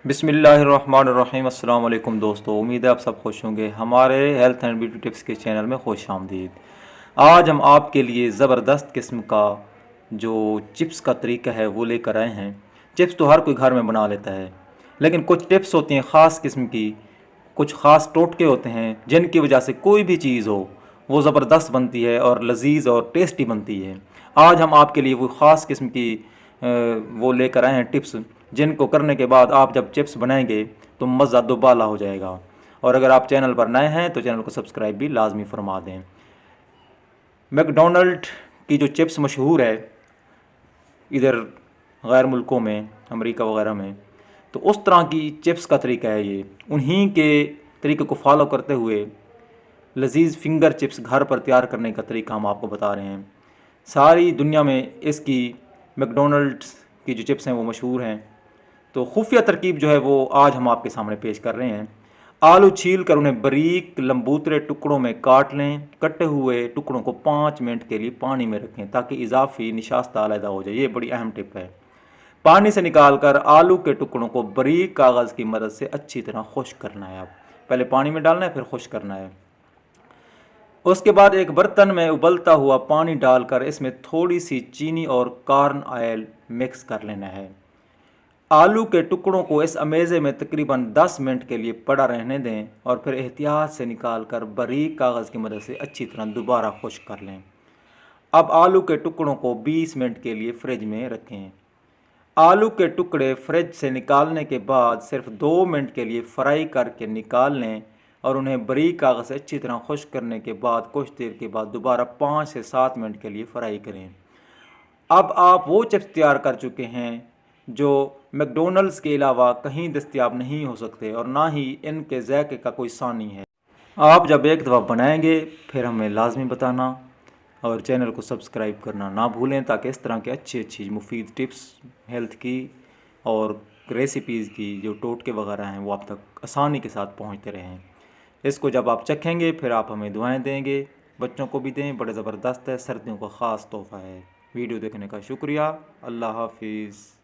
बिस्मिल्लाहिर्रहमानिर्रहीम। अस्सलाम वालेकुम दोस्तों, उम्मीद है आप सब खुश होंगे। हमारे हेल्थ एंड ब्यूटी टिप्स के चैनल में खुश आमदीद। आज हम आपके लिए ज़बरदस्त किस्म का जो चिप्स का तरीका है वो लेकर आए हैं। चिप्स तो हर कोई घर में बना लेता है, लेकिन कुछ टिप्स होती हैं ख़ास किस्म की, कुछ ख़ास टोटके होते हैं जिनकी वजह से कोई भी चीज़ हो वो ज़बरदस्त बनती है और लजीज और टेस्टी बनती है। आज हम आपके लिए वो ख़ास किस्म की वो लेकर आए हैं टिप्स, जिनको करने के बाद आप जब चिप्स बनाएंगे तो मज़ा दुबाला हो जाएगा। और अगर आप चैनल पर नए हैं तो चैनल को सब्सक्राइब भी लाजमी फरमा दें। मैकडोनल्ड की जो चिप्स मशहूर है इधर गैर मुल्कों में, अमेरिका वगैरह में, तो उस तरह की चिप्स का तरीका है ये। उन्हीं के तरीके को फॉलो करते हुए लजीज फिंगर चिप्स घर पर तैयार करने का तरीका हम आपको बता रहे हैं। सारी दुनिया में इसकी मैकडोनल्ड्स की जो चिप्स हैं वो मशहूर हैं। तो खुफिया तरकीब जो है वो आज हम आपके सामने पेश कर रहे हैं। आलू छील कर उन्हें बारीक लंबूतरे टुकड़ों में काट लें। कटे हुए टुकड़ों को 5 मिनट के लिए पानी में रखें ताकि इजाफी निशास्ता अलहदा हो जाए। ये बड़ी अहम टिप है। पानी से निकालकर आलू के टुकड़ों को बारीक कागज़ की मदद से अच्छी तरह खुश्क करना है। आप पहले पानी में डालना है, फिर खुश्क करना है। उसके बाद एक बर्तन में उबलता हुआ पानी डालकर इसमें थोड़ी सी चीनी और कॉर्न ऑयल मिक्स कर लेना है। आलू के टुकड़ों को इस अमेज़े में तकरीबन 10 मिनट के लिए पड़ा रहने दें और फिर एहतियात से निकालकर बारीक कागज़ की मदद से अच्छी तरह दोबारा खुश्क कर लें। अब आलू के टुकड़ों को 20 मिनट के लिए फ्रिज में रखें। आलू के टुकड़े फ्रिज से निकालने के बाद सिर्फ 2 मिनट के लिए फ्राई करके निकाल लें और उन्हें बारीक कागज़ से अच्छी तरह खुश्क करने के बाद कुछ देर के बाद दोबारा 5 से 7 मिनट के लिए फ्राई करें। अब आप वो चिप्स तैयार कर चुके हैं जो मैकडोनल्ड्स के अलावा कहीं दस्तयाब नहीं हो सकते और ना ही इनके ज़ायके का कोई सानी है। आप जब एक दफ़ा बनाएंगे फिर हमें लाजमी बताना और चैनल को सब्सक्राइब करना ना भूलें ताकि इस तरह के अच्छी मुफीद टिप्स हेल्थ की और रेसिपीज़ की जो टोटके वगैरह हैं वो आप तक आसानी के साथ पहुंचते रहें। इसको जब आप चखेंगे फिर आप हमें दुआएं देंगे। बच्चों को भी दें, बड़े ज़बरदस्त है, सर्दियों का ख़ास तोहफ़ा है। वीडियो देखने का शुक्रिया। अल्लाह हाफिज़।